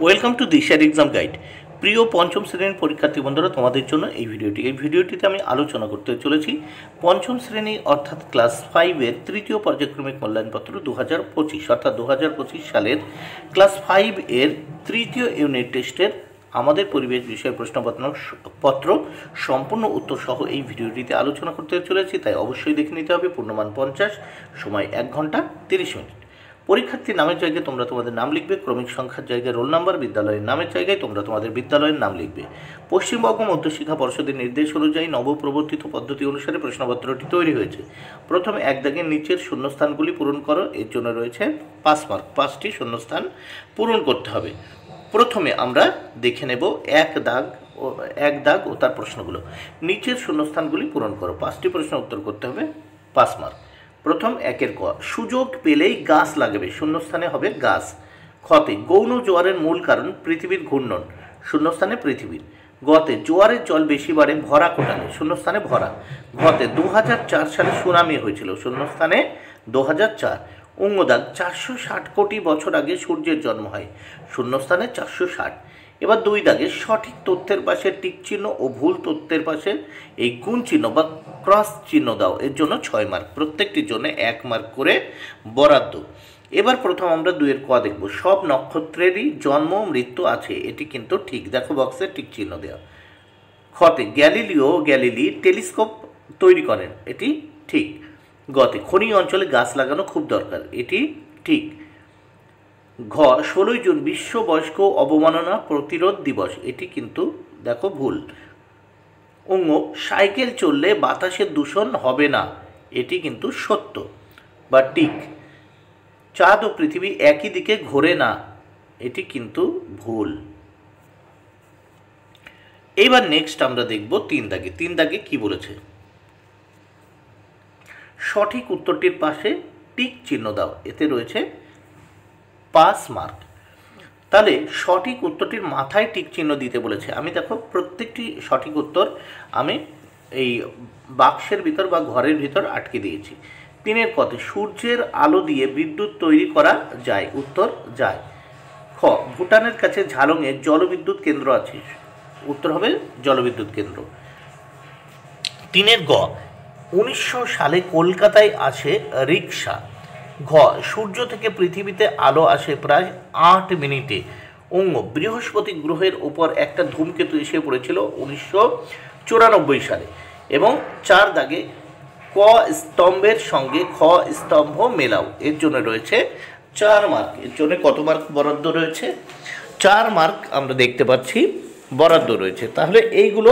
Welcome to দিশার exam guide. প্রিয় পঞ্চম শ্রেণীর পরীক্ষার্থী বন্ধুরা, তোমাদের জন্য এই ভিডিওটিতে আমি আলোচনা করতে চলেছি পঞ্চম শ্রেণী অর্থাৎ ক্লাস 5-এর তৃতীয় পর্যায়ক্রমিক মূল্যায়নপত্র 2025 অর্থাৎ 2025 সালের ক্লাস 5-এর তৃতীয় ইউনিট টেস্টের আমাদের পরিবেশ বিষয়ের প্রশ্নপত্র সম্পূর্ণ উত্তর সহ এই ভিডিওটিতে আলোচনা করতে চলেছি। তাই অবশ্যই দেখে নিতে হবে। পূর্ণমান 50, সময় 1 ঘন্টা 30 মিনিট। পরীক্ষার্থীর নামের জায়গায় তোমরা তোমাদের নাম লিখবে, ক্রমিক সংখ্যার জায়গায় রোল নাম্বার, বিদ্যালয়ের নামের জায়গায় তোমরা তোমাদের বিদ্যালয়ের নাম লিখবে। পশ্চিমবঙ্গ মধ্যশিক্ষা পর্ষদের নির্দেশ অনুযায়ী নবপ্রবর্তিত পদ্ধতি অনুসারে প্রশ্নপত্রটি তৈরি হয়েছে। প্রথমে এক দাগের নিচের শূন্যস্থানগুলি পূরণ করো, এর জন্য রয়েছে 5 মার্ক। 5টি শূন্যস্থান পূরণ করতে হবে। প্রথমে আমরা দেখে নেব এক দাগ ও তার প্রশ্নগুলো। নিচের শূন্যস্থানগুলি পূরণ করো। 5টি প্রশ্ন উত্তর করতে হবে, 5 মার্ক। প্রথম একের ক, সুযোগ পেলেই গাছ লাগাবে, শূন্যস্থানে হবে গাছ। খতে, গৌণ জোয়ারের মূল কারণ পৃথিবীর ঘূর্ণন, শূন্যস্থানে পৃথিবীর। গতে, জোয়ারের জল বেশি বাড়ে ভরা কোটালে, শূন্যস্থানে ভরা। ঘতে, 2004 সালে সুনামি হয়েছিল, শূন্যস্থানে 2004। অঙ্গদাগ, 460 কোটি বছর আগে সূর্যের জন্ম হয়, শূন্যস্থানে 460। এবার 2 দাগে সঠিক তথ্যের পাশে টিক চিহ্ন ও ভুল তথ্যের পাশে এই গুণ চিহ্ন বা ক্রস চিহ্ন দাও, এর জন্য 6 মার্ক। প্রত্যেকটির জন্য 1 মার্ক করে বরাদ্দ। এবার প্রথম আমরা 2-এর ক দেখব। সব নক্ষত্রেরই জন্ম মৃত্যু আছে, এটি কিন্তু ঠিক। দেখো বক্সে টিক চিহ্ন দেওয়া। খতে, গ্যালিলি টেলিস্কোপ তৈরি করেন, এটি ঠিক। গতে, খনি অঞ্চলে গাছ লাগানো খুব দরকার, এটি ঠিক। ঘ, 16 জুন বিশ্ব বয়স্ক অবমাননা প্রতিরোধ দিবস, এটি কিন্তু দেখো ভুল। অঙ্গ, সাইকেল চললে বাতাসের দূষণ হবে না, এটি কিন্তু সত্য বা ঠিক। চাঁদ ও পৃথিবী একই দিকে ঘোরে না, এটি কিন্তু ভুল। এবার নেক্সট আমরা দেখব 3 দাগে। 3 দাগে কি বলেছে? সঠিক উত্তরটির পাশে টিক চিহ্ন দাও, এতে রয়েছে 5 মার্ক। তাহলে সঠিক উত্তরটির মাথায় টিক চিহ্ন দিতে বলেছে। আমি দেখো প্রত্যেকটি সঠিক উত্তর আমি এই বাক্সের ভিতর বা ঘরের ভিতর আটকে দিয়েছি। 3-এর কতে, সূর্যের আলো দিয়ে বিদ্যুৎ তৈরি করা যায়, উত্তর যায়। খ, ভুটানের কাছে ঝালংয়ে জলবিদ্যুৎ কেন্দ্র আছে, উত্তর হবে জলবিদ্যুৎ কেন্দ্র। 3-এর গ, 1900 সালে কলকাতায় আসে রিক্সা। ঘ, সূর্য থেকে পৃথিবীতে আলো আসে প্রায় 8 মিনিটে। অঙ্গ, বৃহস্পতি গ্রহের ওপর একটা ধূমকেতু এসে পড়েছিল 1994 সালে। এবং 4 দাগে ক স্তম্ভের সঙ্গে খ স্তম্ভ মেলাও, এর জন্য রয়েছে 4 মার্ক। এর জন্য কত মার্ক বরাদ্দ রয়েছে? 4 মার্ক আমরা দেখতে পাচ্ছি বরাদ্দ রয়েছে। তাহলে এইগুলো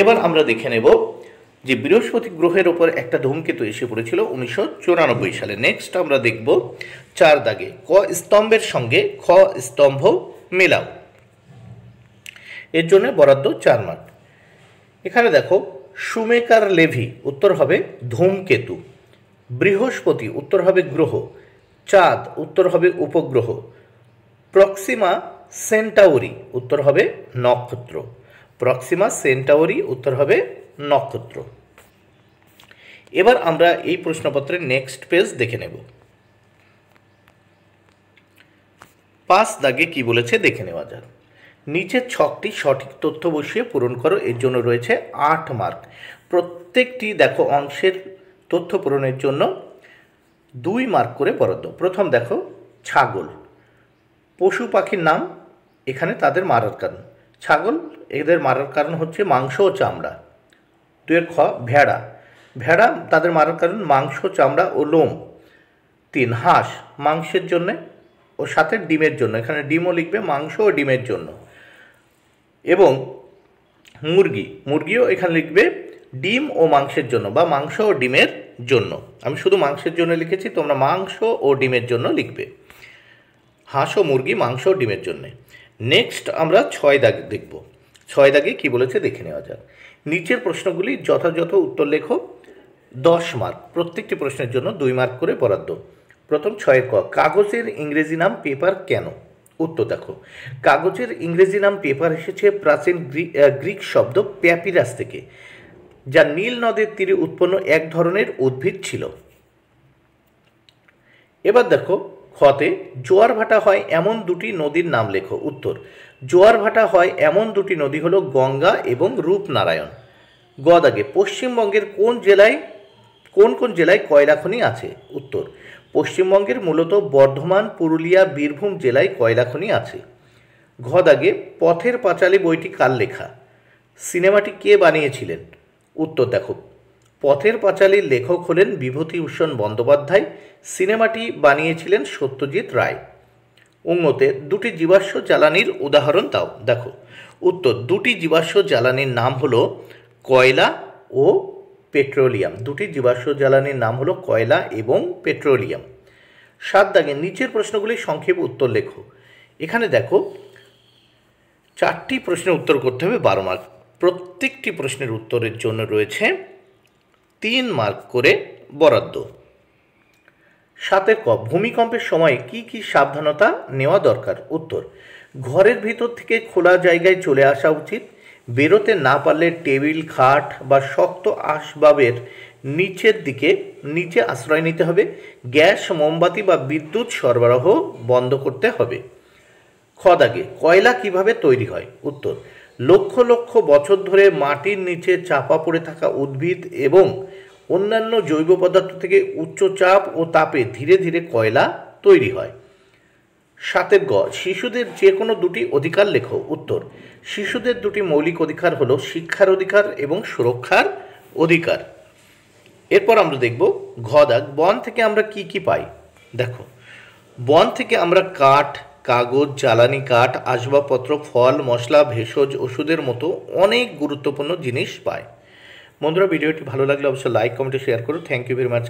এবার আমরা দেখে নেব যে বৃহস্পতি গ্রহের ওপর একটা ধূমকেতু এসে পড়েছিল 1994 সালে। নেক্সট আমরা দেখব 4 দাগে ক স্তম্ভের সঙ্গে খ স্তম্ভ মেলাও, এর জন্য বরাদ্দ 4 মার্ক। এখানে দেখো শুমেকার লেভি, উত্তর হবে ধূমকেতু। বৃহস্পতি, উত্তর হবে গ্রহ। চাঁদ, উত্তর হবে উপগ্রহ। প্রক্সিমা সেন্টাউরি, উত্তর হবে নক্ষত্র। প্রক্সিমা সেন্টাউরি, উত্তর হবে নক্ষত্র। এবার আমরা এই প্রশ্নপত্রের নেক্সট পেজ দেখে নেব। 5 দাগে কি বলেছে দেখে নেওয়া যাক। নিচের ছকটি সঠিক তথ্য বসিয়ে পূরণ করো, এর জন্য রয়েছে 8 মার্ক। প্রত্যেকটি দেখো অংশের তথ্য পূরণের জন্য 2 মার্ক করে বরাদ্দ। প্রথম দেখো ছাগল, পশু পাখির নাম, এখানে তাদের মারার কারণ। ছাগল, এদের মারার কারণ হচ্ছে মাংস ও চামড়া। 2-এর খ, ভেড়া তাদের মারার কারণ মাংস, চামড়া ও লোম। 3, হাঁস, মাংসের জন্য ও সাথে ডিমের জন্য, এখানে ডিমও লিখবে, মাংস ও ডিমের জন্য। এবং মুরগিও এখানে লিখবে ডিম ও মাংসের জন্য বা মাংস ও ডিমের জন্য। আমি শুধু মাংসের জন্য লিখেছি, তোমরা মাংস ও ডিমের জন্য লিখবে। হাঁস ও মুরগি মাংস ও ডিমের জন্য। নেক্সট আমরা 6 দাগ দেখব। 6 দাগে কি বলেছে দেখে নেওয়া যাক। নিচের প্রশ্নগুলি যথাযথ উত্তর লেখো, 10 মার্ক। প্রত্যেকটি প্রশ্নের জন্য 2 মার্ক করে বরাদ্দ। প্রথম 6-এর ক, কাগজের ইংরেজি নাম পেপার কেন? উত্তর দেখো, কাগজের ইংরেজি নাম পেপার এসেছে প্রাচীন গ্রিক শব্দ প্যাপিরাস থেকে, যা নীল নদের তীরে উৎপন্ন এক ধরনের উদ্ভিদ ছিল। এবার দেখো খতে জোয়ার ভাটা হয় এমন দুটি নদীর নাম লেখো। উত্তর, জোয়ার ভাটা হয় এমন দুটি নদী হলো গঙ্গা এবং রূপনারায়ণ। গ দাগে পশ্চিমবঙ্গের কোন কোন জেলায় কয়লা খনি আছে? উত্তর, পশ্চিমবঙ্গের মূলত বর্ধমান, পুরুলিয়া, বীরভূম জেলায় কয়লা খনি আছে। ঘ দাগে পথের পাঁচালী বইটি কার লেখা? সিনেমাটি কে বানিয়েছিলেন? উত্তর দেখো, পথের পাঁচালীর লেখক হলেন বিভূতিভূষণ বন্দ্যোপাধ্যায়। সিনেমাটি বানিয়েছিলেন সত্যজিৎ রায়। উঙ্গতে দুটি জীবাশ্ম জ্বালানির উদাহরণ দাও। দেখো, উত্তর, দুটি জীবাশ্ম জ্বালানির নাম হলো কয়লা ও পেট্রোলিয়াম। দুটি জীবাশ্ম জ্বালানির নাম হলো কয়লা এবং পেট্রোলিয়াম। 7 দাগে নিচের প্রশ্নগুলি সংক্ষেপে উত্তর লেখো। এখানে দেখো 4টি প্রশ্নের উত্তর করতে হবে 12 মার্ক। প্রত্যেকটি প্রশ্নের উত্তরের জন্য রয়েছে 3 মার্ক করে বরাদ্দ। 7 ক ভূমিকম্পের সময় কি কি সাবধানতা নেওয়া দরকার? উত্তর, ঘরের ভিতর থেকে খোলা জায়গায় চলে আসা উচিত। বেরোতে না পারলে টেবিল, খাট বা শক্ত আসবাবের নিচে আশ্রয় নিতে হবে। গ্যাস, মোমবাতি বা বিদ্যুৎ সরবরাহ বন্ধ করতে হবে। খ দাগে কয়লা কিভাবে তৈরি হয়? উত্তর, লক্ষ লক্ষ বছর ধরে মাটির নিচে চাপা পড়ে থাকা উদ্ভিদ এবং অন্যান্য জৈব পদার্থ থেকে উচ্চ চাপ ও তাপে ধীরে ধীরে কয়লা তৈরি হয়। 7 গ শিশুদের যে কোনো দুটি অধিকার লেখো। উত্তর, শিশুদের দুটি মৌলিক অধিকার হলো শিক্ষার অধিকার এবং সুরক্ষার অধিকার। এরপর আমরা দেখব ঘ দাগ বন থেকে আমরা কি কি পাই। দেখো, বন থেকে আমরা কাঠ, কাগজ, জ্বালানি কাঠ, আসবাবপত্র, ফল, মশলা, ভেষজ, ওষুধের মতো অনেক গুরুত্বপূর্ণ জিনিস পাই। বন্ধুরা, ভিডিওটি ভালো লাগলে অবশ্যই লাইক, কমেন্ট, শেয়ার করো। Thank you very much.